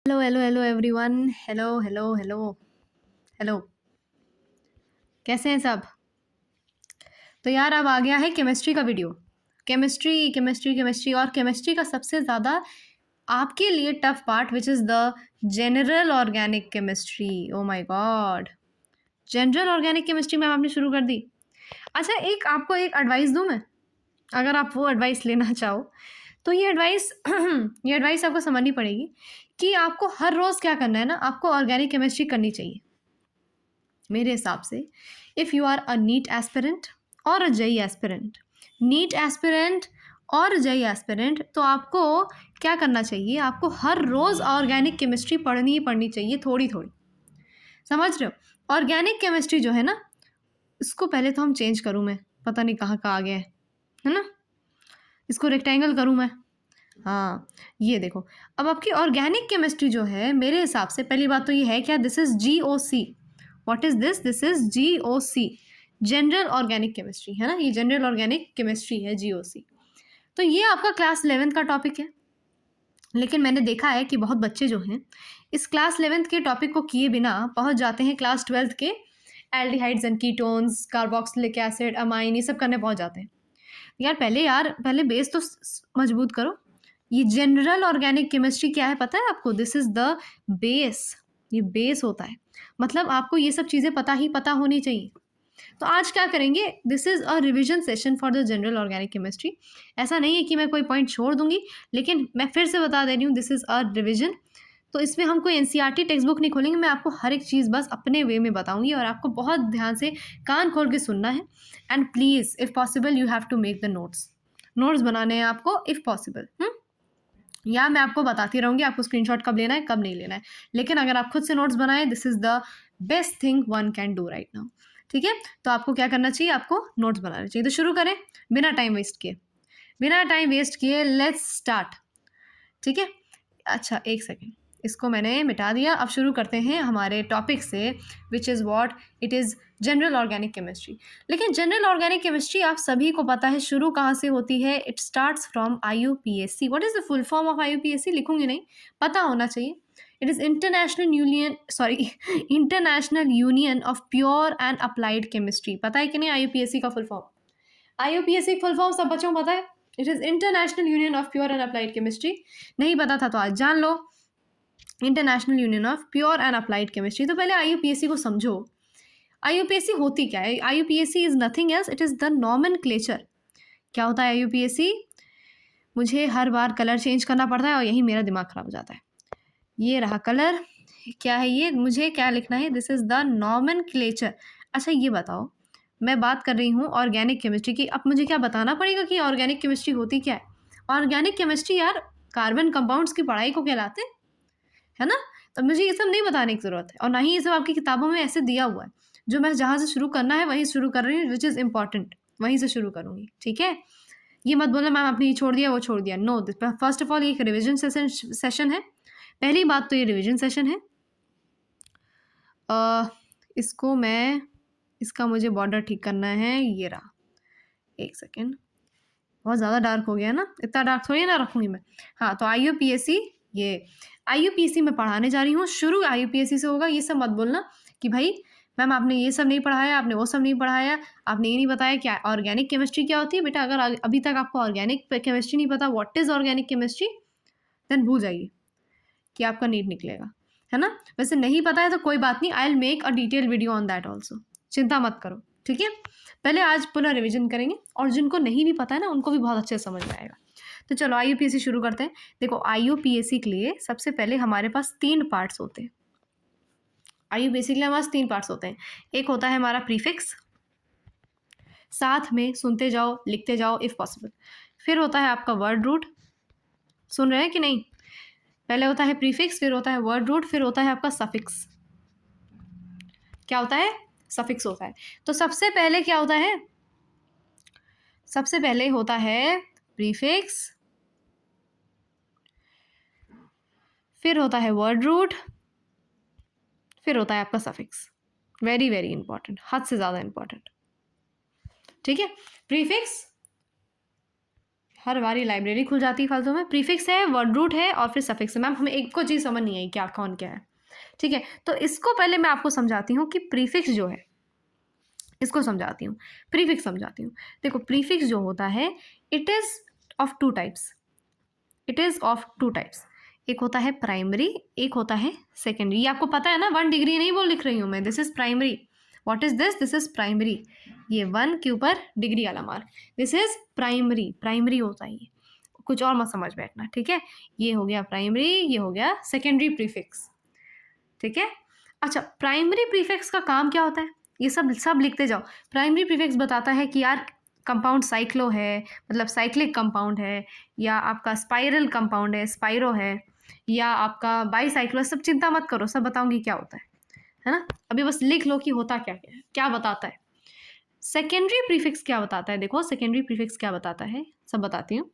Hello hello hello everyone. Hello hello hello hello. कैसे हैं सब? तो यार अब आ गया है केमिस्ट्री का वीडियो। केमिस्ट्री केमिस्ट्री केमिस्ट्री और केमिस्ट्री का सबसे ज़्यादा आपके लिए tough part which is the general organic chemistry. Oh my God, general organic chemistry ma'am आपने शुरू कर दी। अच्छा, एक आपको एक एडवाइस दूँ मैं, अगर आप वो एडवाइस लेना चाहो तो ये एडवाइस ये एडवाइस आपको समझनी पड़ेगी कि आपको हर रोज़ क्या करना है ना, आपको ऑर्गेनिक केमिस्ट्री करनी चाहिए मेरे हिसाब से। If you are a NEET aspirant और a JEE aspirant, NEET aspirant और जेई एस्पिरेंट, तो आपको क्या करना चाहिए, आपको हर रोज़ ऑर्गेनिक केमिस्ट्री पढ़नी ही पढ़नी चाहिए, थोड़ी थोड़ी। समझ रहे हो? ऑर्गेनिक केमिस्ट्री जो है ना, इसको पहले तो हम चेंज करूँ मैं, पता नहीं कहाँ का आ गया है ना, इसको रेक्टेंगल करूँ मैं। हाँ, ये देखो। अब आपकी ऑर्गेनिक केमिस्ट्री जो है मेरे हिसाब से, पहली बात तो ये है क्या, this is GOC। What is this? This is GOC, general organic chemistry, है ना, ये जनरल ऑर्गेनिक केमिस्ट्री है, GOC। तो ये आपका क्लास 11th का टॉपिक है। लेकिन मैंने देखा है कि बहुत बच्चे जो हैं इस क्लास 11th के टॉपिक को किए बिना पहुंच जाते हैं क्लास 12th के aldehydes and ketones, carboxylic acid, amine, ये सब करने पहुंच जाते हैं। यार पहले बेस तो मजबूत करो। ये जनरल ऑर्गेनिक केमिस्ट्री क्या है पता है आपको? This is the base. ये बेस होता है, मतलब आपको ये सब चीज़ें पता होनी चाहिए। तो आज क्या करेंगे, this is a revision session for the general organic chemistry. ऐसा नहीं है कि मैं कोई पॉइंट छोड़ दूंगी, लेकिन मैं फिर से बता दे रही हूँ, दिस इज अ रिविजन। तो इसमें हम कोई NCERT टेक्स्ट बुक नहीं खोलेंगे, मैं आपको हर एक चीज़ बस अपने वे में बताऊंगी और आपको बहुत ध्यान से कान खोल के सुनना है। And please if possible you have to make the notes. Notes बनाने हैं आपको इफ़ पॉसिबल। या मैं आपको बताती रहूँगी आपको स्क्रीनशॉट कब लेना है कब नहीं लेना है, लेकिन अगर आप खुद से नोट्स बनाएं, this is the best thing one can do right now. ठीक है, तो आपको क्या करना चाहिए, आपको नोट्स बनाने चाहिए। तो शुरू करें बिना टाइम वेस्ट किए। बिना टाइम वेस्ट किए लेट्स स्टार्ट। ठीक है, अच्छा एक सेकेंड, इसको मैंने मिटा दिया। अब शुरू करते हैं हमारे टॉपिक से, which is what it is general organic chemistry. लेकिन जनरल ऑर्गेनिक केमिस्ट्री आप सभी को पता है शुरू कहाँ से होती है, it starts from IUPAC। What is the full form of IUPAC? लिखूंगी नहीं, पता होना चाहिए। It is international union of pure and applied chemistry. पता है कि नहीं IUPAC का full form? IUPAC full form सब बच्चों को पता है? It is international union of pure and applied chemistry. नहीं पता था तो आज जान लो, international union of pure and applied chemistry. तो पहले IUPAC को समझो। IUPAC होती क्या है? IUPAC is nothing else, it is the nomenclature. क्या होता है IUPAC? मुझे हर बार कलर चेंज करना पड़ता है और यही मेरा दिमाग खराब हो जाता है। ये रहा कलर, क्या है ये, मुझे क्या लिखना है, दिस इज़ द नॉमेनक्लेचर। अच्छा ये बताओ, मैं बात कर रही हूँ ऑर्गेनिक केमिस्ट्री की, अब मुझे क्या बताना पड़ेगा कि ऑर्गेनिक केमिस्ट्री होती क्या है? ऑर्गेनिक केमिस्ट्री यार कार्बन कंपाउंड्स की पढ़ाई को कहलाते हैं, है ना। तो मुझे ये सब नहीं बताने की ज़रूरत है, और ना ही ये सब आपकी किताबों में ऐसे दिया हुआ है। जो मैं जहाँ से शुरू करना है वहीं शुरू कर रही हूँ, विच इज़ इंपॉर्टेंट, वहीं से शुरू करूँगी। ठीक है, ये मत बोलना मैम आपने ये छोड़ दिया वो छोड़ दिया। नो, फर्स्ट ऑफ ऑल ये एक रिविजन सेशन है। पहली बात तो ये रिविजन सेशन है। इसको मैं, इसका मुझे बॉर्डर ठीक करना है, ये रहा। एक सेकेंड, बहुत ज़्यादा डार्क हो गया ना, इतना डार्क थोड़ी ना रखूँगी मैं। हाँ, तो IUPAC, ये IUPAC मैं पढ़ाने जा रही हूँ, शुरू IUPAC से होगा। ये सब मत बोलना कि भाई मैम आपने ये सब नहीं पढ़ाया, आपने वो सब नहीं पढ़ाया, आपने ये नहीं बताया कि ऑर्गेनिक केमिस्ट्री क्या होती है। बेटा अगर अभी तक आपको ऑर्गेनिक केमिस्ट्री नहीं पता, what is organic chemistry, then भूल जाइए कि आपका नीट निकलेगा, है ना। वैसे नहीं पता है तो कोई बात नहीं, I will make a detail video on that also, चिंता मत करो। ठीक है, पहले आज पुनः रिविजन करेंगे, और जिनको नहीं भी पता है ना उनको भी बहुत अच्छे से समझ में आएगा। तो चलो IUPAC शुरू करते हैं। देखो IUPAC के लिए सबसे पहले हमारे पास 3 पार्ट्स होते हैं। IUPAC के लिए हमारे पास 3 पार्ट्स होते हैं। एक होता है हमारा प्रीफिक्स, साथ में सुनते जाओ लिखते जाओ इफ़ पॉसिबल। फिर होता है आपका वर्ड रूट, सुन रहे हैं कि नहीं? पहले होता है प्रीफिक्स, फिर होता है वर्ड रूट, फिर होता है आपका सफिक्स। क्या होता है? सफिक्स होता है। तो सबसे पहले क्या होता है? सबसे पहले होता है प्रीफिक्स, फिर होता है वर्ड रूट, फिर होता है आपका सफिक्स। वेरी वेरी इंपॉर्टेंट, हद से ज़्यादा इंपॉर्टेंट। ठीक है, प्रीफिक्स, हर बारी लाइब्रेरी खुल जाती है फालतू में। प्रीफिक्स है, वर्ड रूट है और फिर सफिक्स है। मैम हमें एक को चीज़ समझ नहीं आई क्या कौन क्या है, ठीक है। तो इसको पहले मैं आपको समझाती हूँ कि प्रीफिक्स जो है, इसको समझाती हूँ, प्रीफिक्स समझाती हूँ। देखो प्रीफिक्स जो होता है it is of two types, it is of two types. एक होता है प्राइमरी, एक होता है सेकेंडरी। ये आपको पता है ना, 1 डिग्री नहीं बोल लिख रही हूँ मैं, this is primary. What is this? This is primary. ये 1 के ऊपर डिग्री वाला mark, this is primary, primary होता है ये। कुछ और मत समझ बैठना, ठीक है। ये हो गया प्राइमरी, ये हो गया सेकेंडरी प्रीफिक्स, ठीक है। अच्छा, प्राइमरी प्रीफिक्स का काम क्या होता है, ये सब लिखते जाओ। प्राइमरी प्रीफिक्स बताता है कि यार कंपाउंड साइक्लो है, मतलब साइक्लिक कंपाउंड है, या आपका स्पाइरल कंपाउंड है, स्पाइरो है, या आपका बाईसाइक्लो। सब चिंता मत करो, सब बताऊंगी क्या होता है ना। अभी बस लिख लो कि होता क्या क्या है, क्या बताता है। सेकेंडरी प्रीफिक्स क्या बताता है, देखो सेकेंडरी प्रीफिक्स क्या बताता है, सब बताती हूँ।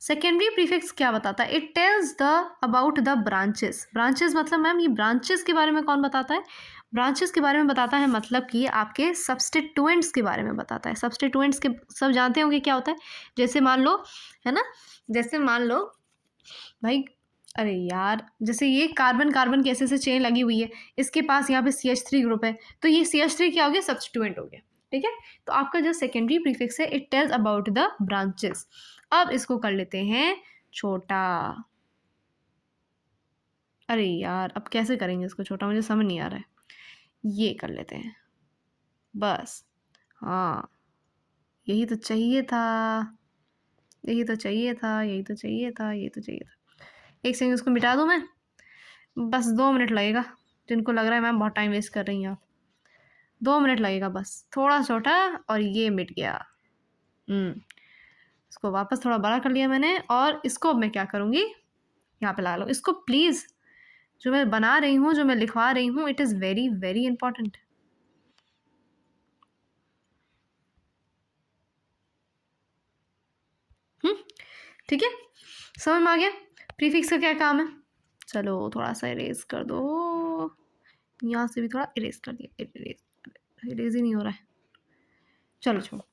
सेकेंडरी प्रीफिक्स क्या बताता है, it tells the about the branches. Branches मतलब मैम ये ब्रांचेस के बारे में कौन बताता है, ब्रांचेस के बारे में बताता है, मतलब कि आपके सब्स्टिट्यूएंट्स के बारे में बताता है। सब्स्टिट्यूएंट्स के सब जानते होंगे क्या होता है। जैसे मान लो, है ना, जैसे मान लो भाई, अरे यार जैसे ये कार्बन कार्बन की ऐसे चेन लगी हुई है, इसके पास यहाँ पे CH3 ग्रुप है, तो ये CH3 क्या हो गया, सब्स्टिट्यूएंट हो गया, ठीक है। तो आपका जो सेकेंडरी प्रीफिक्स है it tells about the branches. अब इसको कर लेते हैं छोटा। अरे यार अब कैसे करेंगे इसको छोटा, मुझे समझ नहीं आ रहा है। ये कर लेते हैं बस, हाँ यही तो चाहिए था, यही तो चाहिए था, यही तो चाहिए था, यही तो चाहिए था। एक सेकंड उसको मिटा दूँ मैं, बस 2 मिनट लगेगा। जिनको लग रहा है मैम बहुत टाइम वेस्ट कर रही हैं आप, 2 मिनट लगेगा बस, थोड़ा छोटा और ये मिट गया। इसको वापस थोड़ा बड़ा कर लिया मैंने, और इसको मैं क्या करूँगी, यहाँ पे ला लो इसको प्लीज़। जो मैं बना रही हूँ, जो मैं लिखवा रही हूँ, it is very very important. ठीक है, समझ में आ गया प्रीफिक्स का क्या काम है। चलो थोड़ा सा इरेज कर दो, यहाँ से भी थोड़ा इरेज कर दिया, इरेज ही नहीं हो रहा है, चलो छोड़ो,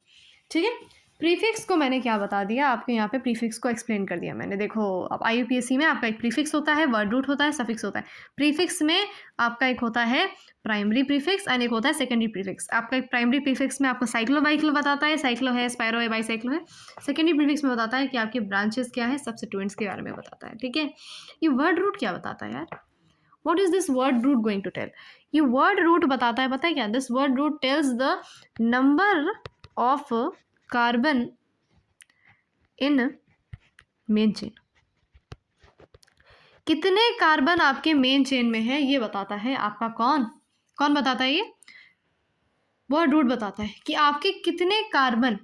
ठीक है। प्रीफिक्स को मैंने क्या बता दिया आपके, यहाँ पे प्रीफिक्स को एक्सप्लेन कर दिया मैंने। देखो अब IUPAC में आपका एक प्रीफिक्स होता है, वर्ड रूट होता है, सफिक्स होता है। प्रीफिक्स में आपका एक होता है प्राइमरी प्रीफिक्स एंड एक होता है सेकेंडरी प्रीफिक्स। आपका एक प्राइमरी प्रीफिक्स में आपको साइक्लो बाइक्लो बताता है, साइक्लो है, स्पाइरो है, बाईसाइक्लो है। सेकेंडरी प्रीफिक्स में बताता है कि आपके ब्रांचेस क्या है, सब्स्टिट्यूएंट्स के बारे में बताता है, ठीक है। ये वर्ड रूट क्या बताता है यार, what is this word root going to tell. ये वर्ड रूट बताता है, पता है क्या, this word root tells the number of carbon in main chain. कितने कार्बन आपके मेन चेन में है ये बताता है आपका कौन, कौन बताता है, ये वर्ड रूट बताता है कि आपके कितने कार्बन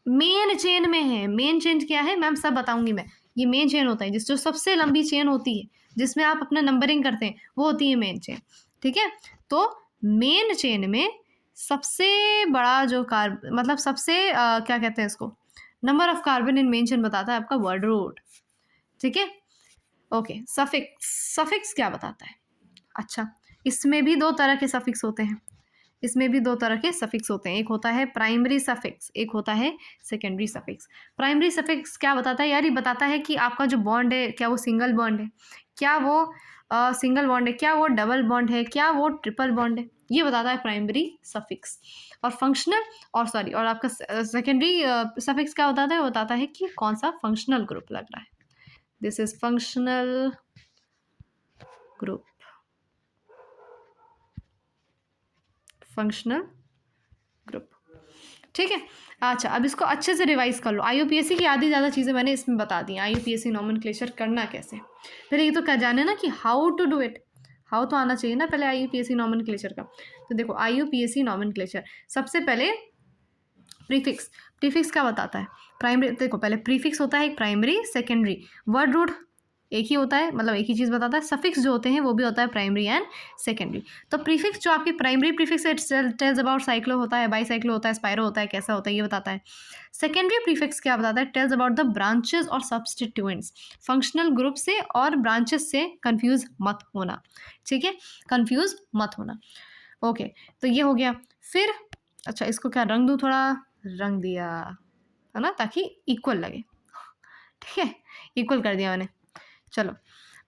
मेन चेन में है। मेन चेन क्या है मैम, सब बताऊंगी मैं। ये मेन चेन होता है जो सबसे लंबी चेन होती है, जिसमें आप अपना नंबरिंग करते हैं, वो होती है मेन चेन, ठीक है। तो मेन चेन में सबसे बड़ा जो मतलब सबसे क्या कहते हैं इसको, number of carbon in main chain बताता है आपका वर्ड रूट, ठीक है। ओके, सफिक्स, सफिक्स क्या बताता है, अच्छा इसमें भी 2 तरह के सफिक्स होते हैं, इसमें भी 2 तरह के सफिक्स होते हैं। एक होता है प्राइमरी सफिक्स, एक होता है सेकेंडरी सफिक्स। प्राइमरी सफिक्स क्या बताता है यार, ये बताता है कि आपका जो बॉन्ड है क्या वो सिंगल बॉन्ड है, क्या वो सिंगल बॉन्ड है, क्या वो डबल बॉन्ड है, क्या वो ट्रिपल बॉन्ड है, ये बताता है प्राइमरी सफिक्स। और फंक्शनल और आपका सेकेंडरी सफिक्स क्या बताता है, वो बताता है कि कौन सा फंक्शनल ग्रुप लग रहा है। This is functional group, functional group, ठीक है। अच्छा अब इसको अच्छे से रिवाइज कर लो। IUPAC की आधी ज़्यादा चीज़ें मैंने इसमें बता दी। IUPAC नॉमेनक्लेचर करना कैसे, पहले ये तो क्या जाने ना कि how to do it, how तो आना चाहिए ना पहले IUPAC नॉमेनक्लेचर का। तो देखो IUPAC नॉमेनक्लेचर, सबसे पहले प्रीफिक्स, प्रीफिक्स क्या बताता है, प्राइमरी, देखो पहले प्रीफिक्स होता है एक प्राइमरी सेकेंडरी, वर्ड रूट एक ही होता है, मतलब एक ही चीज़ बताता है। सफिक्स जो होते हैं वो भी होता है प्राइमरी एंड सेकेंडरी। तो प्रीफिक्स जो आपकी प्राइमरी प्रीफिक्स है टेल्स अबाउट साइक्लो होता है, बाईसाइक्लो होता है, स्पाइरो होता है, कैसा होता है ये बताता है। सेकेंडरी प्रीफिक्स क्या बताता है, टेल्स अबाउट द ब्रांचेस और सब्स्टिट्यूएंट्स। फंक्शनल ग्रुप से और ब्रांचेस से कन्फ्यूज मत होना, ठीक है, कन्फ्यूज मत होना। ओके तो ये हो गया। फिर अच्छा इसको क्या रंग दूँ, थोड़ा रंग दिया, है ना, ताकि इक्वल लगे। ठीक है, इक्वल कर दिया मैंने। चलो,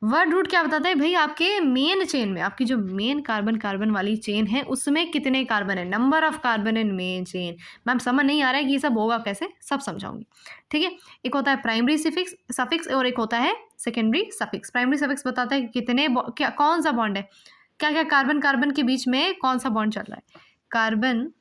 वर्ड रूट क्या बताता है भाई, आपके मेन चेन में, आपकी जो मेन कार्बन कार्बन वाली चेन है उसमें कितने कार्बन है, number of carbon in main chain. Ma'am समझ नहीं आ रहा है कि ये सब होगा कैसे, सब समझाऊंगी। ठीक है, एक होता है प्राइमरी सफिक्स सफिक्स और एक होता है सेकेंडरी सफिक्स। प्राइमरी सफिक्स बताता है कि कितने क्या कौन सा बॉन्ड है, क्या क्या कार्बन कार्बन के बीच में कौन सा बॉन्ड चल रहा है। कार्बन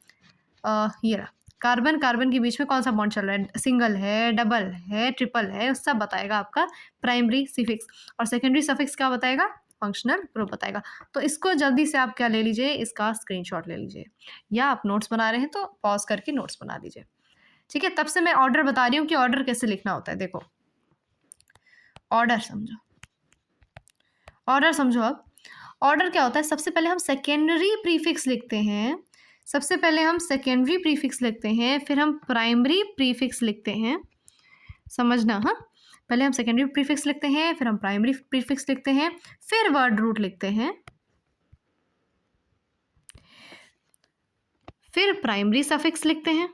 ये रहा, कार्बन कार्बन के बीच में कौन सा बॉन्ड चल रहा है, सिंगल है, डबल है, ट्रिपल है, सब बताएगा आपका प्राइमरी सफिक्स। और सेकेंडरी सफिक्स क्या बताएगा, फंक्शनल ग्रुप बताएगा। तो इसको जल्दी से आप क्या ले लीजिए, इसका स्क्रीनशॉट ले लीजिए, या आप नोट्स बना रहे हैं तो पॉज करके नोट्स बना दीजिए। ठीक है, तब से मैं ऑर्डर बता रही हूँ कि ऑर्डर कैसे लिखना होता है। देखो, ऑर्डर समझो, ऑर्डर समझो। अब ऑर्डर क्या होता है, सबसे पहले हम सेकेंडरी प्रीफिक्स लिखते हैं, सबसे पहले हम सेकेंडरी प्रीफिक्स लिखते हैं, फिर हम प्राइमरी प्रीफिक्स लिखते हैं, समझना। हाँ, पहले हम सेकेंडरी प्रीफिक्स लिखते हैं, फिर हम प्राइमरी प्रीफिक्स लिखते हैं, फिर वर्ड रूट लिखते हैं, फिर प्राइमरी सफिक्स लिखते हैं,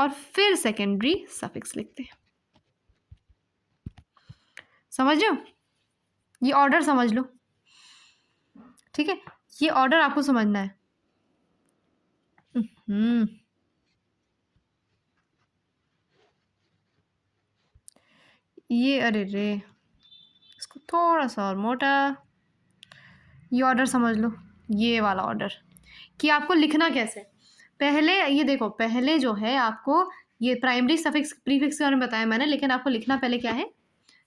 और फिर सेकेंडरी सफिक्स लिखते हैं। समझ लो, ये ऑर्डर समझ लो। ठीक है, ये ऑर्डर आपको समझना है। ये अरे रे, इसको थोड़ा सा और मोटा, ये ऑर्डर समझ लो, ये वाला ऑर्डर कि आपको लिखना कैसे। पहले ये देखो, पहले जो है आपको ये प्राइमरी सफिक्स प्रीफिक्स के बारे में बताया मैंने, लेकिन आपको लिखना पहले क्या है,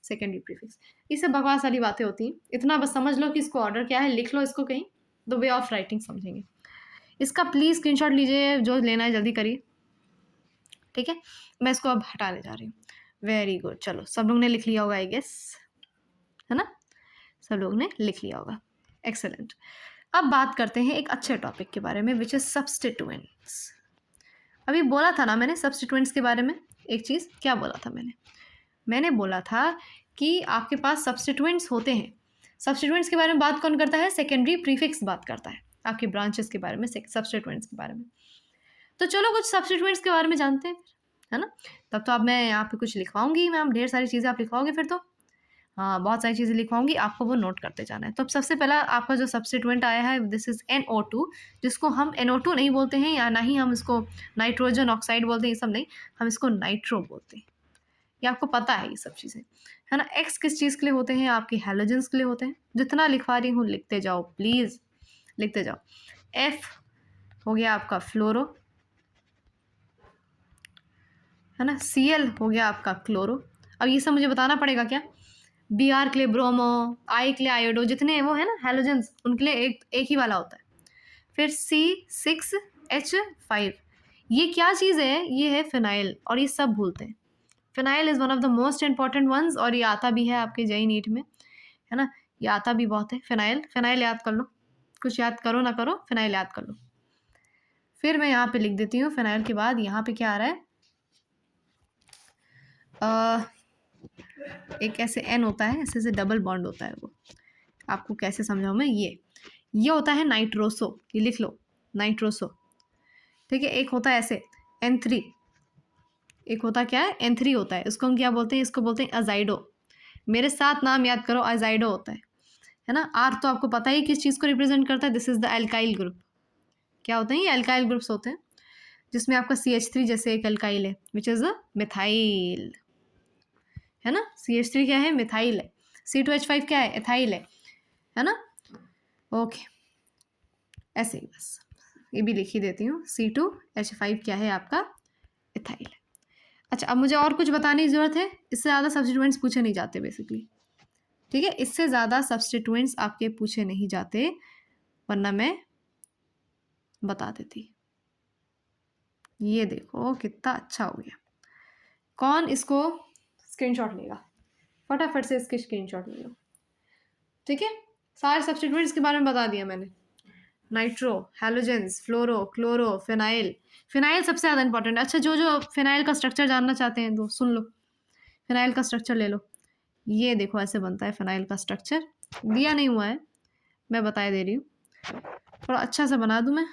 सेकेंडरी प्रीफिक्स। इससे बकवास वाली बातें होती हैं, इतना बस समझ लो कि इसको ऑर्डर क्या है, लिख लो इसको कहीं, द वे ऑफ राइटिंग समझेंगे। इसका प्लीज़ स्क्रीनशॉट लीजिए, जो लेना है जल्दी करिए। ठीक है, मैं इसको अब हटाने जा रही हूँ। वेरी गुड, चलो सब लोग ने लिख लिया होगा आई गेस, है ना, सब लोग ने लिख लिया होगा, एक्सेलेंट। अब बात करते हैं एक अच्छे टॉपिक के बारे में, विच इज सब्स्टिट्यूएंट्स। अभी बोला था ना मैंने सब्स्टिट्यूएंट्स के बारे में, एक चीज़ क्या बोला था मैंने बोला था कि आपके पास सब्स्टिट्यूएंट्स होते हैं। सब्स्टिट्यूएंट्स के बारे में बात कौन करता है, सेकेंडरी प्रीफिक्स बात करता है आपके ब्रांचेस के बारे में, सब्स्टिट्यूएंट्स के बारे में। तो चलो कुछ सब्स्टिट्यूएंट्स के बारे में जानते हैं, है ना। तब तो अब मैं यहाँ पे कुछ लिखवाऊंगी मैम, ढेर सारी चीज़ें आप लिखवाओगे फिर तो, हाँ बहुत सारी चीज़ें लिखवाऊंगी, आपको वो नोट करते जाना है। तो अब सबसे पहला आपका जो सब्स्टिट्यूएंट आया है, दिस इज़ NO2, जिसको हम NO2 नहीं बोलते हैं, या ना ही हम इसको नाइट्रोजन ऑक्साइड बोलते हैं, ये सब नहीं, हम इसको नाइट्रो बोलते हैं। ये आपको पता है ये सब चीज़ें, है ना। एक्स किस चीज़ के लिए होते हैं, आपके हैलोजेंस के लिए होते हैं। जितना लिखवा रही हूँ लिखते जाओ प्लीज़, लिखते जाओ। F हो गया आपका फ्लोरो, है ना। Cl हो गया आपका क्लोरो। अब ये सब मुझे बताना पड़ेगा क्या, Br के लिए ब्रोमो, I के लिए आयोडो, जितने वो है ना हैलोजेंस, उनके लिए एक ही वाला होता है। फिर C6H5, ये क्या चीज़ है, ये है फिनाइल, और ये सब भूलते हैं। Phenyl is one of the most important ones, और ये आता भी है आपके JEE नीट में, है ना, ये आता भी बहुत है। फिनाइल, फिनाइल याद कर लो, कुछ याद करो ना करो, फिनाइल याद कर लो। फिर मैं यहाँ पे लिख देती हूँ, फिनाइल के बाद यहाँ पे क्या आ रहा है, एक ऐसे N होता है, ऐसे से डबल बॉन्ड होता है, वो आपको कैसे समझाऊँ मैं, ये होता है नाइट्रोसो, ये लिख लो नाइट्रोसो। ठीक है, एक होता है ऐसे N3, एक होता क्या है N3 होता है, इसको हम क्या बोलते हैं, इसको बोलते हैं अजाइडो। मेरे साथ नाम याद करो, अजाइडो होता है ना। आर तो आपको पता ही किस चीज़ को रिप्रेजेंट करता है, this is the alkyl group. क्या होते हैं ये, एल्काइल ग्रुप्स होते हैं, जिसमें आपका CH3 जैसे एक एल्काइल है, विच इज़ अ मिथाइल, है ना। CH3 क्या है, मिथाइल है। C2H5 क्या है, एथाइल है ना। ओके, ऐसे ही बस ये भी लिख ही देती हूँ, C2H5 क्या है आपका, एथाइल। अच्छा, अब मुझे और कुछ बताने की ज़रूरत है, इससे ज़्यादा सब्स्टिट्यूएंट्स पूछे नहीं जाते बेसिकली। ठीक है, इससे ज़्यादा सब्स्टिट्यूएंट्स आपके पूछे नहीं जाते, वरना मैं बता देती। ये देखो कितना अच्छा हो गया। कौन इसको स्क्रीनशॉट लेगा, फटाफट से इसके स्क्रीनशॉट ले लो। ठीक है, सारे सब्स्टिट्यूएंट्स के बारे में बता दिया मैंने, नाइट्रो, हैलोजेंस, फ्लोरो, क्लोरो, फिनाइल। फिनाइल सबसे ज़्यादा इंपॉर्टेंट है। अच्छा, जो फिनाइल का स्ट्रक्चर जानना चाहते हैं तो सुन लो, फिनाइल का स्ट्रक्चर ले लो। ये देखो ऐसे बनता है फिनाइल का स्ट्रक्चर, दिया नहीं हुआ है, मैं बताए दे रही हूँ, थोड़ा अच्छा सा बना दूँ मैं।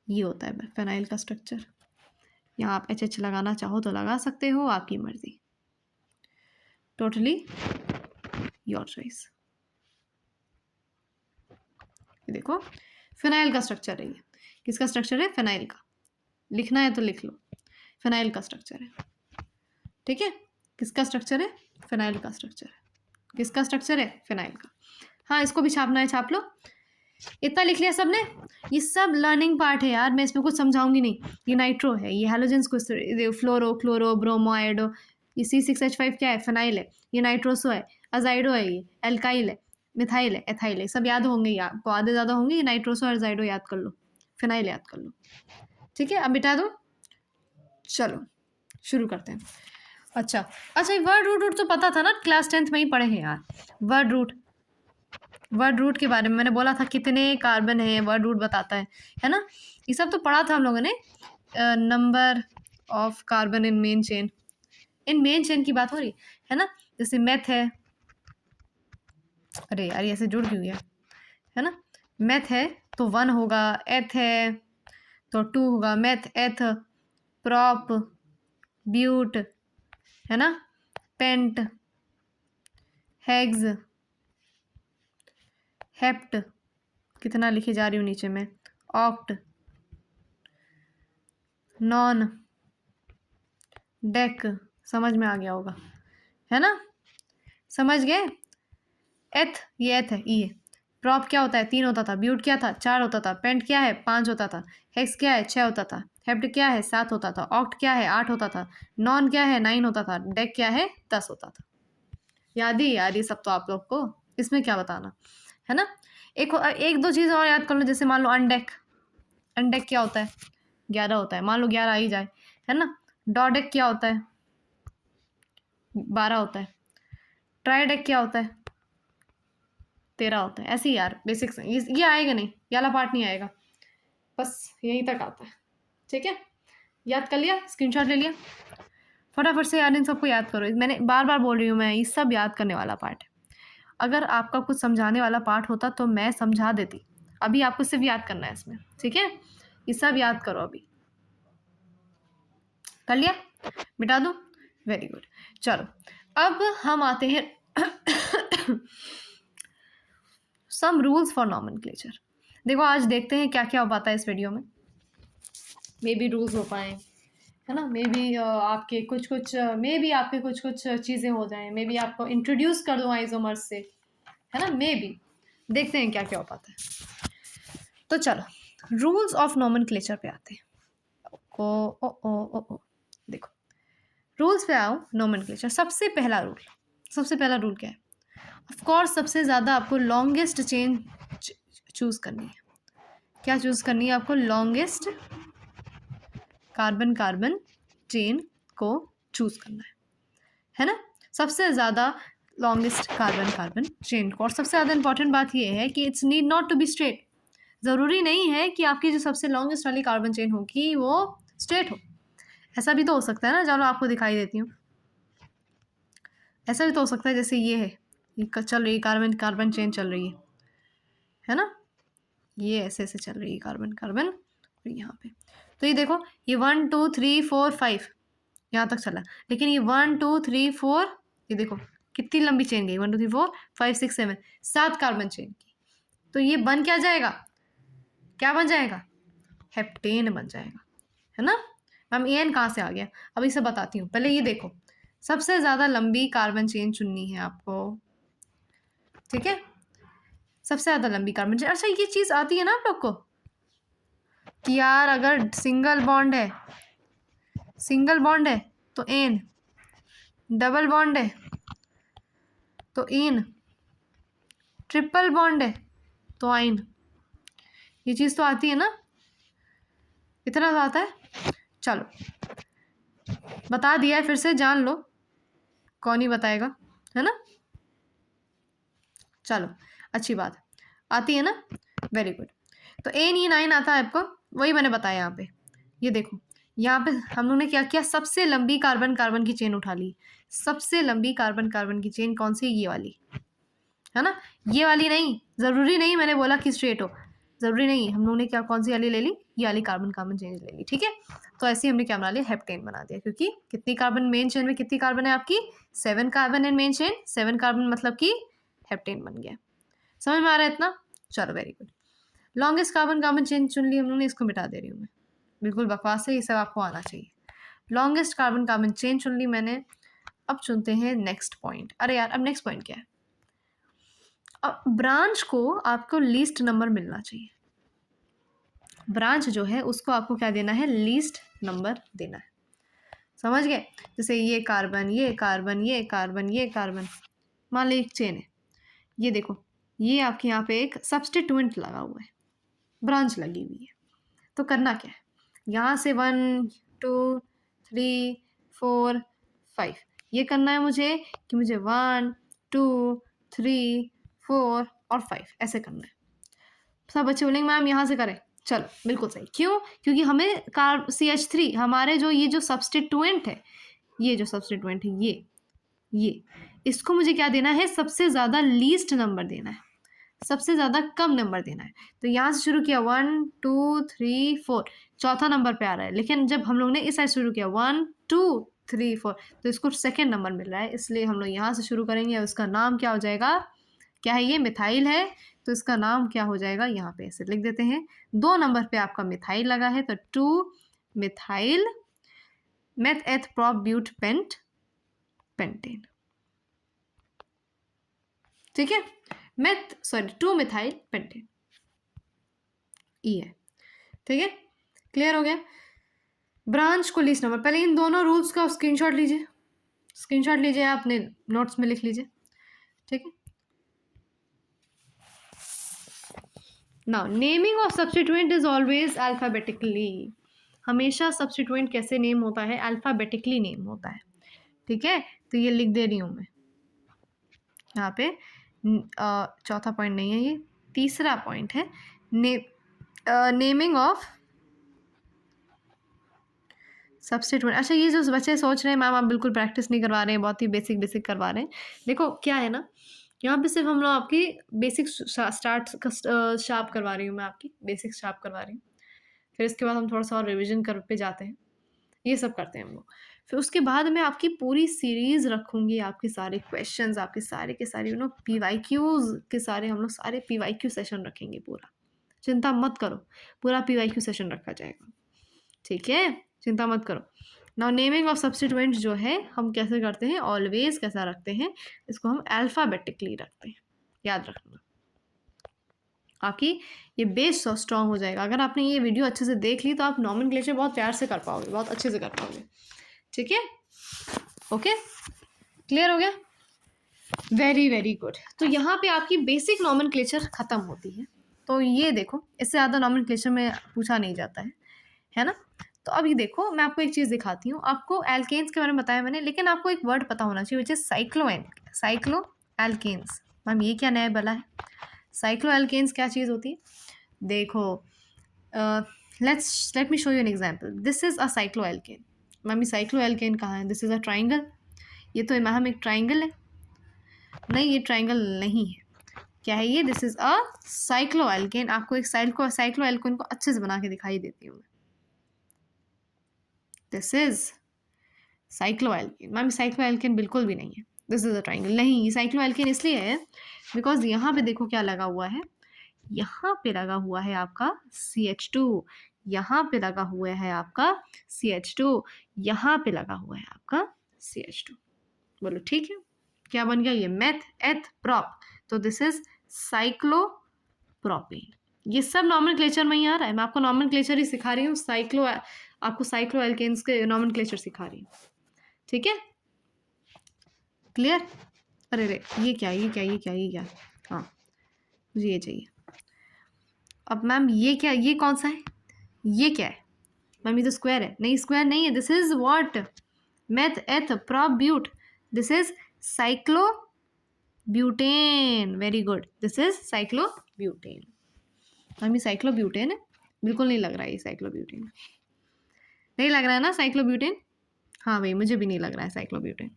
ये होता है फिनाइल का स्ट्रक्चर। यहाँ आप HH लगाना चाहो तो लगा सकते हो, आपकी मर्जी, टोटली योर चॉइस। ये देखो फिनाइल का स्ट्रक्चर है ये। किसका स्ट्रक्चर है? फिनाइल का। लिखना है तो लिख लो, फिनाइल का स्ट्रक्चर है। ठीक है, किसका स्ट्रक्चर है? फिनाइल का स्ट्रक्चर है। किसका स्ट्रक्चर है? फिनाइल का। हाँ, इसको भी छापना है, छाप लो। इतना लिख लिया सबने? ये सब लर्निंग पार्ट है यार, मैं इसमें कुछ समझाऊंगी नहीं। ये नाइट्रो है, ये हैलोजेंस को फ्लोरो, क्लोरो, ब्रोमो, आयोडो। ये C6H5 क्या है? फिनाइल है। ये नाइट्रोसो है, अजाइडो है, ये एल्काइल है, मिथाइल है, एथाइल है। सब याद होंगे, ये आपको आधे ज़्यादा होंगे। ये नाइट्रोसो और अजाइडो याद कर लो, फिनाइल याद कर लो। ठीक है, अब मिटा दो। चलो शुरू करते हैं। अच्छा, ये वर्ड रूट तो पता था ना, क्लास 10th में ही पढ़े हैं यार। वर्ड रूट के बारे में मैंने बोला था कितने कार्बन है, वर्ड रूट बताता है ना। ये सब तो पढ़ा था हम लोगों ने। Number of carbon in main chain, in main chain की बात हो रही है ना। जैसे मेथ है, अरे यार ऐसे जुड़ क्यों गया, है ना। मेथ है तो 1 होगा, एथ है तो 2 होगा। मेथ, एथ, प्रॉप, ब्यूट, है ना, पेंट, हेग्स, हेप्ट, कितना लिखे जा रही हूँ नीचे में, ऑक्ट, नॉन, डेक। समझ में आ गया होगा, है ना, समझ गए। एथ, ये एथ है, ई है। प्रॉप क्या होता है? 3 होता था। ब्यूट क्या था? 4 होता था। पेंट क्या है? 5 होता था। हेक्स क्या है? 6 होता था। हेप्ट क्या है? 7 होता था। ऑक्ट क्या है? 8 होता था। नॉन क्या है? 9 होता था। डेक क्या है? 10 होता था। याद ही यार ये सब तो आप लोग को, इसमें क्या बताना, है ना। एक दो चीज़ और याद कर लो। जैसे मान लो अनडेक, अनडेक क्या होता है? 11 होता है। मान लो 11 आ ही जाए, है ना। डॉडेक क्या होता है? 12 होता है। ट्राइडेक क्या होता है? 13 होता है। ऐसे ही यार बेसिक्स, ये आएगा नहीं, ये वाला पार्ट नहीं आएगा, बस यहीं तक आता है। ठीक है, याद कर लिया, स्क्रीनशॉट ले लिया, फटाफट से यार इन सबको याद करो। मैंने बार बार बोल रही हूँ, मैं ये सब याद करने वाला पार्ट है। अगर आपका कुछ समझाने वाला पार्ट होता तो मैं समझा देती। अभी आपको सिर्फ याद करना है इसमें, ठीक है। ये सब याद करो। अभी कर लिया? मिटा दो, वेरी गुड। चलो अब हम आते हैं सम रूल्स फॉर नॉमेनक्लेचर। देखो आज देखते हैं क्या क्या हो पाता है इस वीडियो में। मे बी रूल्स हो पाए, है ना। मे बी आपके कुछ कुछ चीज़ें हो जाएं। मे बी आपको इंट्रोड्यूस कर दूँ आइसोमर्स से, है ना। मे बी देखते हैं क्या क्या हो पाता है। तो चलो रूल्स ऑफ नॉमेनक्लेचर पे आते हैं। ओ देखो रूल्स पे आओ। नॉमेनक्लेचर सबसे पहला रूल क्या है? ऑफ कोर्स सबसे ज़्यादा आपको लॉन्गेस्ट चेन चूज़ करनी है। क्या चूज़ करनी है आपको? लॉन्गेस्ट कार्बन कार्बन चेन को चूज़ करना है ना। सबसे ज़्यादा लॉन्गेस्ट कार्बन कार्बन चेन को। और सबसे ज़्यादा इंपॉर्टेंट बात ये है कि it's need not to be straight. ज़रूरी नहीं है कि आपकी जो सबसे लॉन्गेस्ट वाली कार्बन चेन होगी वो स्ट्रेट हो। ऐसा भी तो हो सकता है ना, चलो आपको दिखाई देती हूँ। ऐसा भी तो हो सकता है जैसे ये है, ये चल रही कार्बन कार्बन चेन चल रही है ना। ये ऐसे ऐसे चल रही है कार्बन कार्बन, और यहाँ पे तो ये देखो, ये 1 2 3 4 5 यहाँ तक चला। लेकिन ये 1 2 3 4, ये देखो कितनी लंबी चेन गई। 1 2 3 4 5 6 7, 7 कार्बन चेन की। तो ये बन क्या जाएगा? क्या बन जाएगा? हेप्टेन बन जाएगा, है ना। मैम एन कहाँ से आ गया? अब इसे बताती हूँ। पहले ये देखो, सबसे ज़्यादा लंबी कार्बन चेन चुननी है आपको, ठीक है। सबसे ज़्यादा लंबी कार्बन चेन। अच्छा ये चीज़ आती है ना आप लोग को कि यार अगर सिंगल बॉन्ड है तो एन, डबल बॉन्ड है तो इन, ट्रिपल बॉन्ड है तो आइन। ये चीज़ तो आती है ना, इतना तो आता है। चलो बता दिया है, फिर से जान लो, कौन ही बताएगा, है ना। चलो अच्छी बात आती है ना, वेरी गुड। तो एन ई 9 आता है आपको, वही मैंने बताया यहाँ पे। ये देखो यहाँ पे हम लोग ने क्या किया, सबसे लंबी कार्बन कार्बन की चेन उठा ली। सबसे लंबी कार्बन कार्बन की चेन कौन सी? ये वाली, है ना। ये वाली नहीं, ज़रूरी नहीं मैंने बोला कि स्ट्रेट हो। ज़रूरी नहीं हम लोगों ने क्या कौन सी वाली ले ली, ये वाली कार्बन कार्बन चेन ले ली, ठीक है। तो ऐसे ही हमने क्या बना लिया, हेप्टेन बना दिया, क्योंकि कितनी कार्बन मेन चेन में कितनी कार्बन है आपकी, 7 कार्बन है मेन चेन, 7 कार्बन मतलब कि हेप्टेन बन गया। समझ में आ रहा है इतना? चलो very good. Longest carbon carbon chain चुन ली हम लोगों ने, इसको मिटा दे रही हूँ मैं, बिल्कुल बकवास है, ये सब आपको आना चाहिए। लॉन्गेस्ट कार्बन कार्बन चेन चुन ली मैंने। अब चुनते हैं नेक्स्ट पॉइंट। अरे यार अब नेक्स्ट पॉइंट क्या है, अब ब्रांच को आपको लीस्ट नंबर मिलना चाहिए। ब्रांच जो है उसको आपको क्या देना है, लीस्ट नंबर देना है, समझ गए। जैसे ये कार्बन ये कार्बन ये कार्बन ये कार्बन, मान लो एक चेन है, ये देखो ये आपके यहाँ पे एक सब्स्टिट्यूएंट लगा हुआ है, ब्रांच लगी हुई है। तो करना क्या है, यहाँ से 1 2 3 4 5 ये करना है मुझे, कि मुझे 1 2 3 4 और 5 ऐसे करना है। सब बच्चे बोलेंगे मैम यहाँ से करें, चलो बिल्कुल सही। क्यों? क्योंकि हमें CH3 हमारे जो ये जो सब्स्टिट्यूएंट है, ये जो सब्स्टिट्यूएंट है ये इसको मुझे क्या देना है, सबसे ज़्यादा लीस्ट नंबर देना है, सबसे ज़्यादा कम नंबर देना है। तो यहाँ से शुरू किया 1 2 3 4, चौथा नंबर पे आ रहा है, लेकिन जब हम लोग ने इस साइड शुरू किया 1 2 3 4 तो इसको सेकेंड नंबर मिल रहा है, इसलिए हम लोग यहाँ से शुरू करेंगे और उसका नाम क्या हो जाएगा, क्या है ये मिथाइल है, तो इसका नाम क्या हो जाएगा, यहाँ पे ऐसे लिख देते हैं। 2 नंबर पे आपका मिथाइल लगा है, तो 2 methyl meth eth prop but pent pentane, ठीक है। 2 मिथाइल पेंटेन ई है, ठीक है। क्लियर हो गया। ब्रांच को लीस्ट नंबर, पहले इन दोनों रूल्स का स्क्रीनशॉट लीजिए, स्क्रीनशॉट लीजिए, आपने नोट्स में लिख लीजिए, ठीक है। Now naming of substituent is always alphabetically, हमेशा सब्स्टिट्यूएंट कैसे नेम होता है, अल्फाबेटिकली नेम होता है, ठीक है। तो ये लिख दे रही हूँ मैं यहाँ पे। चौथा पॉइंट नहीं है, ये तीसरा पॉइंट है, नेमिंग ऑफ सब्स्टिट्यूएंट। अच्छा ये जो बच्चे सोच रहे हैं मैम आप बिल्कुल प्रैक्टिस नहीं करवा रहे हैं, बहुत ही बेसिक बेसिक करवा रहे हैं, देखो क्या है ना, यहाँ पे सिर्फ हम लोग आपकी बेसिक स्टार्ट शार्प करवा रही हूँ मैं, आपकी बेसिक शार्प करवा रही हूँ, फिर इसके बाद हम थोड़ा सा और रिविजन कर पे जाते हैं, ये सब करते हैं हम लोग। फिर उसके बाद मैं आपकी पूरी सीरीज रखूँगी, आपके सारे क्वेश्चंस, आपके सारे के सारे PYQs के सारे, हम लोग सारे PYQ सेशन रखेंगे पूरा, चिंता मत करो, पूरा PYQ सेशन रखा जाएगा, ठीक है, चिंता मत करो। नाउ नेमिंग ऑफ सब्स्टिट्यूएंट जो है हम कैसे करते हैं, ऑलवेज कैसा रखते हैं, इसको हम अल्फ़ाबेटिकली रखते हैं, याद रखना, आपकी ये बेस स्ट्रॉन्ग हो जाएगा। अगर आपने ये वीडियो अच्छे से देख ली तो आप नॉमेनक्लेचर बहुत प्यार से कर पाओगे, बहुत अच्छे से कर पाओगे, ठीक है। ओके क्लियर हो गया, वेरी वेरी गुड। तो यहाँ पे आपकी बेसिक नॉमेनक्लेचर ख़त्म होती है। तो ये देखो इससे ज़्यादा नॉमेनक्लेचर में पूछा नहीं जाता है ना। तो अब ये देखो मैं आपको एक चीज़ दिखाती हूँ, आपको एल्केन्स के बारे में बताया मैंने, लेकिन आपको एक वर्ड पता होना चाहिए which is cycloalkanes. Ma'am ये क्या नया बला है, साइक्लो एल्केन्स क्या चीज़ होती है, देखो let me show you an example. This is a cycloalkane. Ma'am ये साइक्लो एल्केन कहाँ है, दिस इज़ अ ट्राइंगल, ये तो मैम एक ट्राइंगल है, नहीं ये ट्राइंगल नहीं है, क्या है ये, this is a cycloalkane. आपको एक साइक्लो एल्केन को अच्छे से बना के दिखाई देती हूँ मैं, this is cycloalkane. Ma'am cycloalkane बिल्कुल भी नहीं है, दिस इज अ ट्राइंगल, नहीं ये साइक्लोएल्केन इसलिए है बिकॉज यहाँ पे देखो क्या लगा हुआ है, यहाँ पे लगा हुआ है आपका CH2, यहाँ पे लगा हुआ है आपका CH2, यहाँ पे लगा हुआ है आपका CH2, बोलो ठीक है, क्या बन गया ये मेथ एथ प्रॉप, तो दिस इज साइक्लोप्रोपेन। ये सब नॉमेनक्लेचर में ही आ रहा है, मैं आपको नॉमेनक्लेचर ही सिखा रही हूँ, आपको साइक्लोएल्केन्स के नॉमेनक्लेचर सिखा रही हूँ, ठीक है क्लियर। अरे रे ये क्या, हाँ मुझे ये चाहिए। अब मैम ये क्या, ये कौन सा है, ये क्या है, मैम ये तो स्क्वायर है, नहीं स्क्वायर नहीं है, this is what, meth eth prop but, this is cyclobutane, very good, this is cyclobutane. Ma'am ये साइक्लो ब्यूटेन है, बिल्कुल नहीं लग रहा है ये साइक्लो ब्यूटेन, नहीं लग रहा है ना साइक्लो ब्यूटेन, हाँ भाई मुझे भी नहीं लग रहा है साइक्लो ब्यूटेन।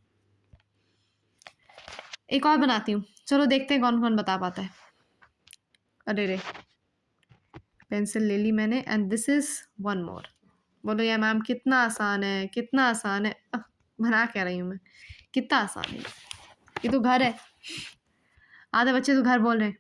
एक और बनाती हूँ, चलो देखते हैं कौन कौन बता पाता है। अरे रे पेंसिल ले ली मैंने and this is one more. बोलो यार मैम कितना आसान है, कितना आसान है। बना क्या रही हूँ मैं, कितना आसान है, ये तो घर है। आधे बच्चे तो घर बोल रहे हैं।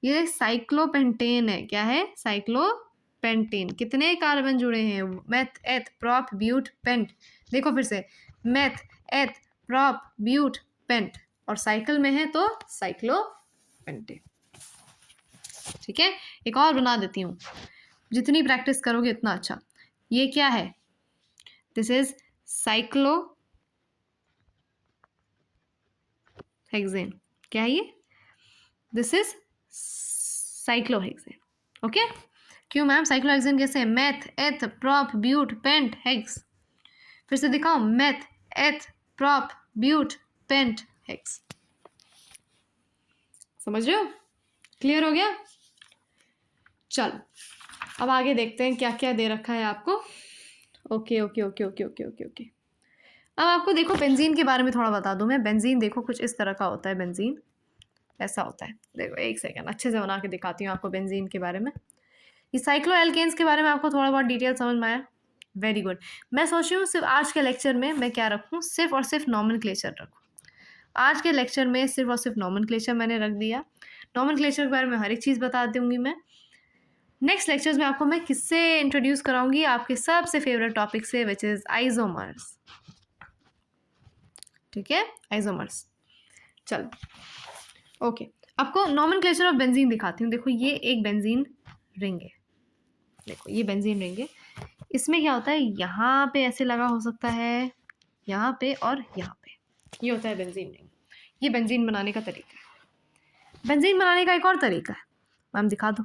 ये साइक्लोपेंटेन है। क्या है? साइक्लोपेंटेन। कितने कार्बन जुड़े हैं? Meth eth prop but paint. देखो फिर से, meth eth prop but pent, और साइकिल में है तो साइक्लोपेंटेन। ठीक है, एक और बना देती हूँ, जितनी प्रैक्टिस करोगे उतना अच्छा। ये क्या है? This is cyclohexane. क्या है ये? This is cyclohexane. ओके, क्यों मैम साइक्लोहेक्सेन कैसे है? Meth eth prop but paint hex. फिर से दिखाओ, meth eth prop but paint hex. समझ रहे हो? क्लियर हो गया? चलो अब आगे देखते हैं क्या क्या दे रखा है आपको। Okay okay okay okay okay okay okay. अब आपको देखो बेंजीन के बारे में थोड़ा बता दूं मैं। बेंजीन देखो कुछ इस तरह का होता है। बेंजीन ऐसा होता है। देखो एक सेकेंड, अच्छे से बना के दिखाती हूँ आपको बेंजीन के बारे में। ये साइक्लो एल्केन्स के बारे में आपको थोड़ा बहुत डिटेल समझ में आया? Very good. मैं सोच रही हूँ सिर्फ आज के लेक्चर में मैं क्या रखूँ, सिर्फ और सिर्फ नॉमेनक्लेचर रखूँ। आज के लेक्चर में सिर्फ और सिर्फ नॉमेनक्लेचर मैंने रख दिया। नॉमेनक्लेचर के बारे में हर एक चीज़ बता दूंगी मैं। नेक्स्ट लेक्चर्स में आपको मैं किससे इंट्रोड्यूस कराऊंगी? आपके सबसे फेवरेट टॉपिक से, विच इज़ आइसोमर्स। ठीक है, आइसोमर्स। चलो ओके, आपको नॉमेनक्लेचर ऑफ बेंजीन दिखाती हूँ। देखो ये एक बेंजीन रिंग है। देखो ये बेंजीन रिंग है। इसमें क्या होता है, यहाँ पे ऐसे लगा हो सकता है, यहाँ पे और यहाँ पे। ये होता है बेंजीन रिंग। ये बेंजीन बनाने का तरीका है। बेंजीन बनाने का एक और तरीका है, मैम दिखा दो।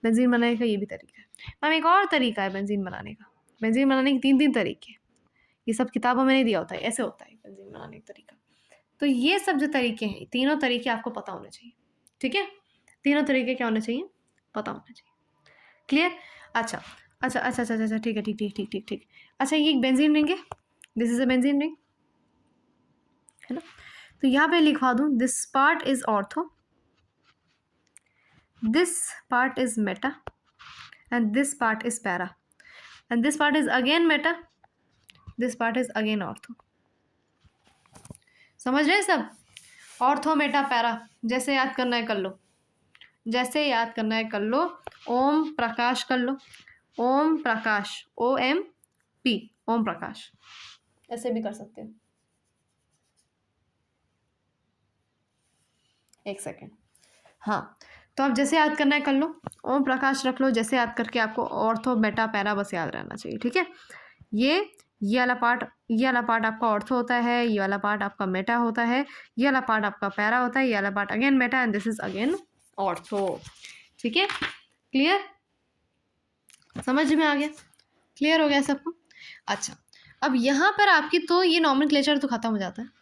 बेंजीन बनाने का ये भी तरीका है मैम। एक और तरीका है बेंजीन बनाने का। बेंजीन बनाने के 3 तरीके। ये सब किताबों में नहीं दिया होता है, ऐसे होता है बेंजीन बनाने का तरीका। तो ये सब जो तरीके हैं, तीनों तरीके आपको पता होने चाहिए। ठीक है, तीनों तरीके क्या होने चाहिए? पता होना चाहिए। क्लियर? अच्छा अच्छा अच्छा अच्छा अच्छा, ठीक है, ठीक ठीक ठीक ठीक ठीक। अच्छा ये एक बेंजीन रिंग है। This is a benzene ring, है ना? तो यहाँ पे लिखवा दूँ, this part is ortho, this part is meta, and this part is para, and this part is again meta, this part is again ortho। समझ रहे हैं सब? Ortho Meta para. जैसे याद करना है कर लो, जैसे याद करना है कर लो। ओम प्रकाश कर लो, ओम प्रकाश, OMP, ओम प्रकाश। ऐसे भी कर सकते हो। एक सेकेंड, हाँ। तो आप जैसे याद करना है कर लो, ओम प्रकाश रख लो। जैसे याद करके आपको ऑर्थो मेटा पैरा बस याद रहना चाहिए। ठीक है, ये वाला पार्ट आपका ऑर्थो होता है, ये वाला पार्ट आपका मेटा होता है, ये वाला पार्ट आपका पैरा होता है, ये वाला part again Meta, and this is again ortho. ठीक है, क्लियर? समझ में आ गया? क्लियर हो गया सबको? अच्छा, अब यहाँ पर आपकी तो ये नॉमेनक्लेचर तो खत्म हो जाता है।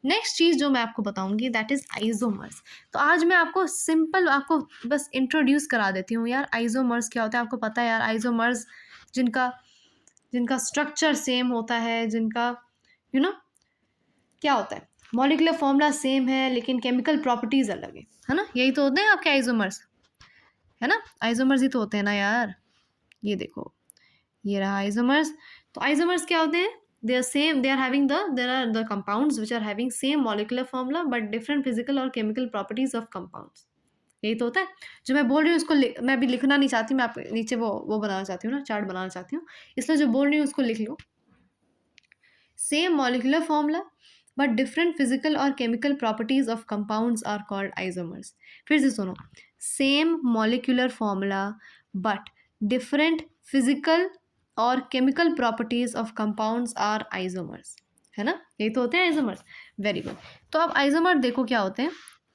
नेक्स्ट चीज़ जो मैं आपको बताऊंगी दैट इज़ आइसोमर्स। तो आज मैं आपको सिंपल आपको बस इंट्रोड्यूस करा देती हूँ यार। आइसोमर्स क्या होता है आपको पता है यार? आइसोमर्स जिनका जिनका स्ट्रक्चर सेम होता है, जिनका यू नो क्या होता है, मॉलिक्यूलर फॉर्मूला सेम है लेकिन केमिकल प्रॉपर्टीज अलग है ना? यही तो होते हैं आपके आइसोमर्स, है ना? आइसोमर्स ही तो होते हैं ना यार। ये देखो, ये रहा आइसोमर्स। तो आइसोमर्स क्या होते हैं? they are same, they are having there are the compounds which are having same molecular formula but different physical और chemical properties of compounds। यही तो होता है। जो मैं बोल रही हूँ उसको मैं अभी लिखना नहीं चाहती, मैं आप नीचे वो बनाना चाहती हूँ ना, चार्ट बनाना चाहती हूँ, इसलिए जो बोल रही हूँ उसको लिख लो। Same molecular formula but different physical और chemical properties of compounds are called isomers। फिर से सुनो, same molecular formula but different physical और chemical properties of compounds are isomers, है ना? यही तो होते हैं isomers। Very good. तो अब आइसोमर देखो क्या होते हैं,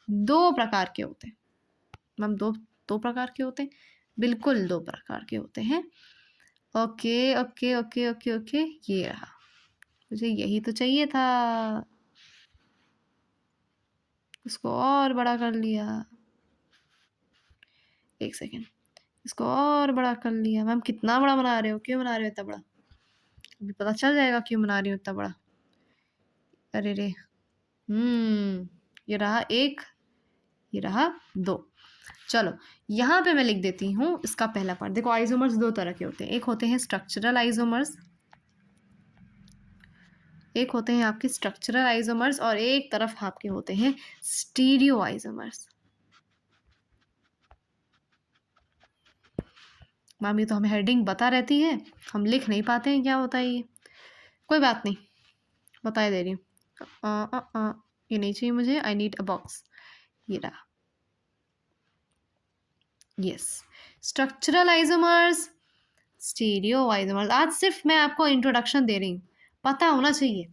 2 प्रकार के होते हैं मैम। दो प्रकार के होते हैं, बिल्कुल 2 प्रकार के होते हैं। Okay okay okay okay okay, ये रहा, मुझे यही तो चाहिए था। इसको और बड़ा कर लिया, एक सेकेंड, इसको और बड़ा कर लिया। मैम कितना बड़ा बना रहे हो, क्यों बना रहे हो इतना बड़ा? अभी पता चल जाएगा क्यों बना रही हूँ इतना बड़ा। अरे रे, ये रहा 1, ये रहा 2। चलो यहाँ पे मैं लिख देती हूँ इसका पहला पार्ट। देखो आइसोमर्स दो तरह के होते हैं, एक होते हैं स्ट्रक्चरल आइसोमर्स, एक होते हैं आपके स्ट्रक्चरल आइसोमर्स, और एक तरफ आपके होते हैं स्टीरियो आइसोमर्स। मैम ये तो हमें हेडिंग बता रहती है, हम लिख नहीं पाते हैं क्या होता है ये। कोई बात नहीं, बता दे रही हूँ। ये नहीं चाहिए मुझे, आई नीड अ बॉक्स। ये रहा, yes. Structural isomers, stereo isomers. आज सिर्फ मैं आपको इंट्रोडक्शन दे रही हूँ, पता होना चाहिए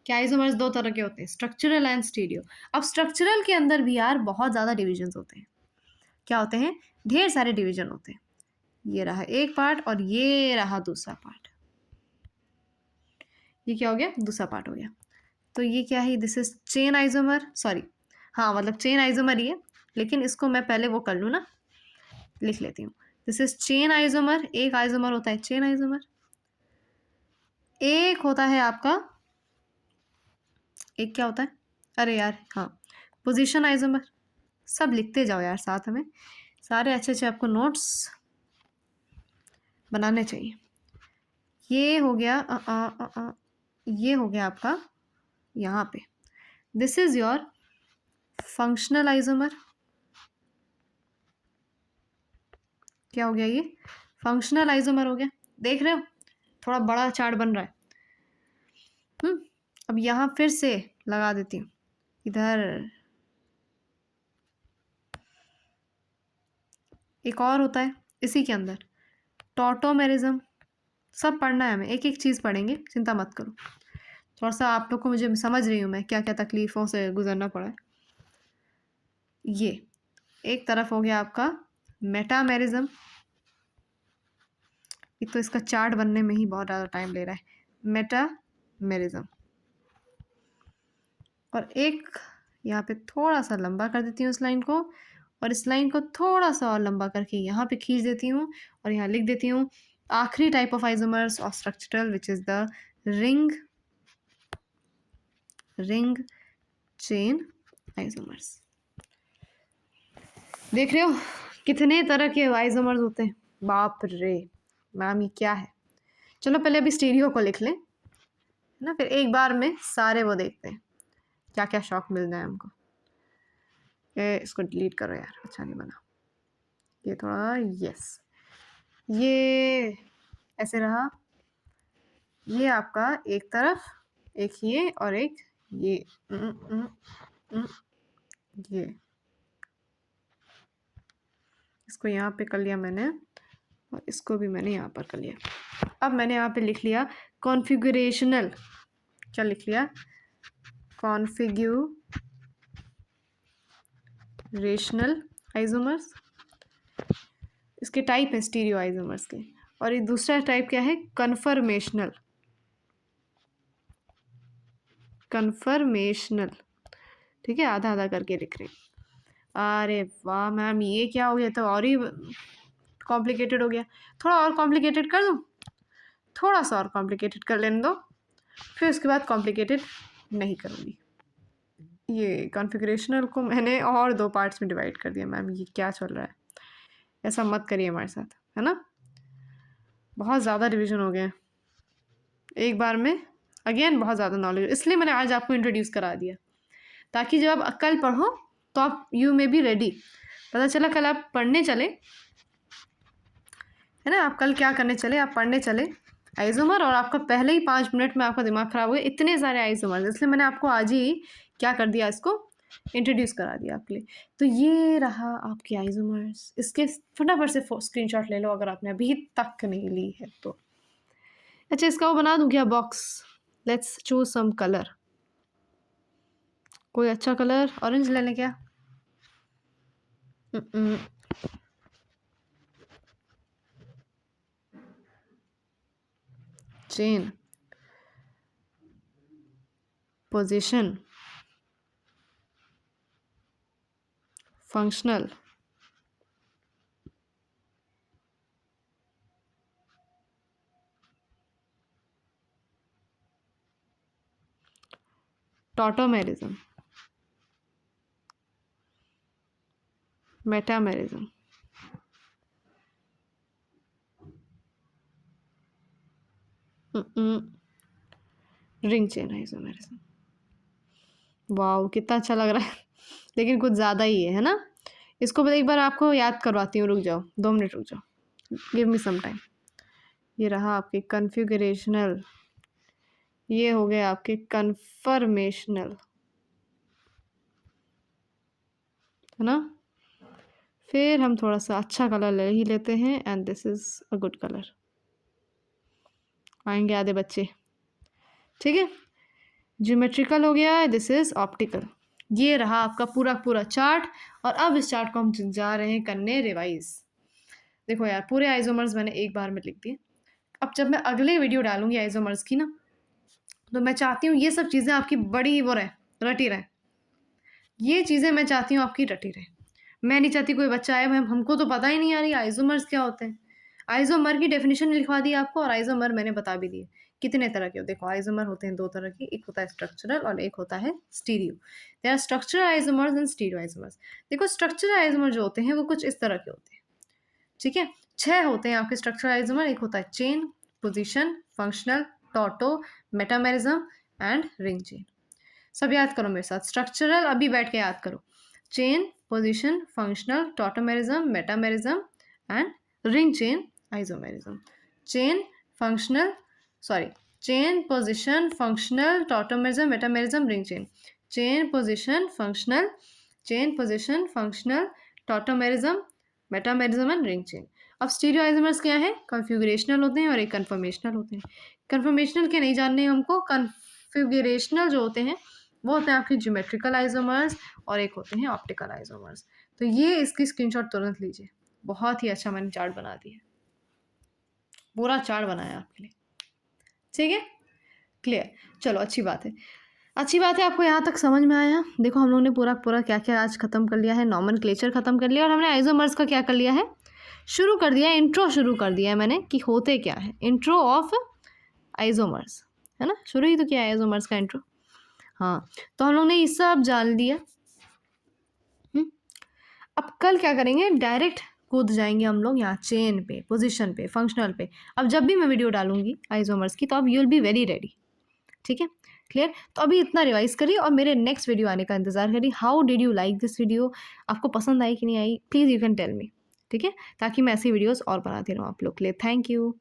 कि आइसोमर्स दो तरह के होते हैं, स्ट्रक्चरल एंड स्टीरियो। अब स्ट्रक्चरल के अंदर भी यार बहुत ज़्यादा डिविजन्स होते हैं। क्या होते हैं? ढेर सारे डिवीजन होते हैं। ये रहा एक पार्ट और ये रहा दूसरा पार्ट। ये क्या हो गया? दूसरा पार्ट हो गया। तो ये क्या है? This is chain isomer, sorry, हाँ मतलब चेन आइसोमर ही है, लेकिन इसको मैं पहले वो कर लूँ ना, लिख लेती हूँ। This is chain isomer. एक आइसोमर होता है चेन आइसोमर, एक होता है आपका, एक क्या होता है, अरे यार हाँ, पोजीशन आइसोमर। सब लिखते जाओ यार साथ में, सारे अच्छे अच्छे आपको नोट्स बनाने चाहिए। ये हो गया ये हो गया आपका यहाँ पे। This is your functional isomer. क्या हो गया? ये फंक्शनल आइसोमर हो गया। देख रहे हो, थोड़ा बड़ा चार्ट बन रहा है। अब यहाँ फिर से लगा देती हूँ इधर। एक और होता है इसी के अंदर, टॉटोमेरिज्म। सब पढ़ना है हमें, एक एक चीज़ पढ़ेंगे, चिंता मत करो। थोड़ा सा आप लोग को, मुझे समझ रही हूँ मैं क्या क्या तकलीफ़ों से गुजरना पड़ा है। ये एक तरफ हो गया आपका मेटामेरिज्म। एक तो इसका चार्ट बनने में ही बहुत ज़्यादा टाइम ले रहा है, मेटामेरिज्म। और एक यहाँ पे थोड़ा सा लंबा कर देती हूँ इस लाइन को, और इस लाइन को थोड़ा सा और लंबा करके यहाँ पे खींच देती हूँ, और यहाँ लिख देती हूँ आखिरी टाइप ऑफ आइसोमर्स और structural, which is the ring chain isomers. देख रहे हो कितने तरह के आइसोमर्स होते हैं? बाप रे मैम ये क्या है। चलो पहले अभी स्टीरियो को लिख लें, है ना, फिर एक बार में सारे वो देखते हैं क्या क्या शौक मिल जाए हमको। इसको डिलीट करो यार, अच्छा नहीं बना ये थोड़ा। यस, ये ऐसे रहा। ये आपका एक तरफ, एक ये और एक ये। ये इसको यहाँ पे कर लिया मैंने, और इसको भी मैंने यहाँ पर कर लिया। अब मैंने यहाँ पे लिख लिया कॉन्फ़िगरेशनल। क्या लिख लिया? Configurational isomers. इसके टाइप है स्टीरियो आइसोमर्स के। और ये दूसरा टाइप क्या है? कन्फर्मेशनल। कन्फर्मेशनल, ठीक है, आधा आधा करके लिख रहे हैं। अरे वाह मैम ये क्या हो गया? तो और ही कॉम्प्लिकेटेड हो गया। थोड़ा और कॉम्प्लिकेटेड कर दूँ? थोड़ा सा और कॉम्प्लिकेटेड कर लेने दो, फिर उसके बाद कॉम्प्लिकेटेड नहीं करूँगी। ये कॉन्फ़िगरेशनल को मैंने और दो पार्ट्स में डिवाइड कर दिया। मैम ये क्या चल रहा है? ऐसा मत करिए हमारे साथ, है ना, बहुत ज़्यादा डिवीजन हो गए हैं एक बार में। अगेन बहुत ज़्यादा नॉलेज, इसलिए मैंने आज आपको इंट्रोड्यूस करा दिया, ताकि जब आप कल पढ़ो तो आप यू मे बी रेडी। पता चला कल आप पढ़ने चले, है ना, आप कल क्या करने चले? आप पढ़ने चले आइसोमर, और आपका पहले ही 5 मिनट में आपका दिमाग ख़राब हो गया, इतने सारे आइसोमर। इसलिए मैंने आपको आज ही क्या कर दिया, इसको इंट्रोड्यूस करा दिया आपके लिए। तो ये रहा आपके आइसोमर्स। इसके फटाफट से स्क्रीनशॉट ले लो अगर आपने अभी तक नहीं ली है तो। अच्छा इसका वो बना दूँ क्या box? Let's choose some colour. कोई अच्छा कलर, ऑरेंज ले लें क्या? Chain, position, functional, tautomerism, metamerism, ring chain isomerism. Wow कितना अच्छा लग रहा है लेकिन कुछ ज़्यादा ही है ना। इसको मैं एक बार आपको याद करवाती हूँ, रुक जाओ 2 मिनट रुक जाओ, गिव मी सम टाइम। ये रहा आपके कन्फिगरेशनल, ये हो गए आपके कन्फर्मेशनल, है ना। फिर हम थोड़ा सा अच्छा कलर ले ही लेते हैं, and this is a good colour. आएंगे आधे बच्चे, ठीक है। ज्योमेट्रिकल हो गया है, दिस इज़ ऑप्टिकल। ये रहा आपका पूरा पूरा चार्ट। और अब इस चार्ट को हम जा रहे हैं करने रिवाइज। देखो यार, पूरे आइसोमर्स मैंने एक बार में लिख दिए। अब जब मैं अगले वीडियो डालूंगी आइसोमर्स की ना, तो मैं चाहती हूँ ये सब चीज़ें आपकी बड़ी वो रहे, रटी रहे। ये चीज़ें मैं चाहती हूँ आपकी रटी रहे। मैं नहीं चाहती कोई बच्चा आए मैम हमको तो पता ही नहीं आ रही आइसोमर्स क्या होते हैं। आइसोमर की डेफिनेशन लिखवा दी आपको, और आइसोमर मैंने बता भी दिए कितने तरह के हो। देखो आइसोमर होते हैं 2 तरह के, एक होता है स्ट्रक्चरल और एक होता है stereo. There are structural isomers and stereoisomers. देखो स्ट्रक्चरल आइसोमर जो होते हैं वो कुछ इस तरह के होते हैं, ठीक है। 6 होते हैं आपके स्ट्रक्चरल आइसोमर। एक होता है chain, position, functional, tauto, metamerism and ring chain. सब याद करो मेरे साथ, स्ट्रक्चरल अभी बैठ के याद करो। Chain, position, functional, tautomerism, metamerism and ring chain isomerism. Chain, functional, sorry, chain, position, functional, tautomerism, metamerism, ring chain. Chain, position, functional, chain, position, functional, tautomerism, metamerism and ring chain. अब stereo isomers क्या है? कन्फिगरेशनल होते हैं और एक conformational होते हैं। Conformational के नहीं जानने हमको, कन्फिगरेशनल जो होते हैं वो होते हैं आपके ज्योमेट्रिकल आइसोमर्स और एक होते हैं ऑप्टिकल आइसोमर्स। तो ये इसकी स्क्रीनशॉट तुरंत लीजिए। बहुत ही अच्छा मैंने चार्ट बना दिया, पूरा चार्ट बनाया आपके लिए, ठीक है, क्लियर। चलो अच्छी बात है, अच्छी बात है आपको यहाँ तक समझ में आया। देखो हम लोग ने पूरा पूरा क्या क्या आज खत्म कर लिया है, नॉमेनक्लेचर खत्म कर लिया, और हमने आइसोमर्स का क्या कर लिया है, शुरू कर दिया, इंट्रो शुरू कर दिया है मैंने कि होते क्या है, इंट्रो ऑफ आइसोमर्स, है ना। शुरू ही तो किया है आइसोमर्स का इंट्रो। हाँ, तो हम लोग ने ये सब जान लिया। अब कल क्या करेंगे, डायरेक्ट कूद जाएंगे हम लोग यहाँ चेन पे, पोजीशन पे, फंक्शनल पे। अब जब भी मैं वीडियो डालूंगी आइसोमर्स की, तो अब you will be very ready, ठीक है, क्लियर। तो अभी इतना रिवाइज करिए और मेरे नेक्स्ट वीडियो आने का इंतजार करिए। How did you like this video, आपको पसंद आई कि नहीं आई, please you can tell me, ठीक है, ताकि मैं ऐसी वीडियोस और बनाती रहूँ आप लोग के लिए। Thank you.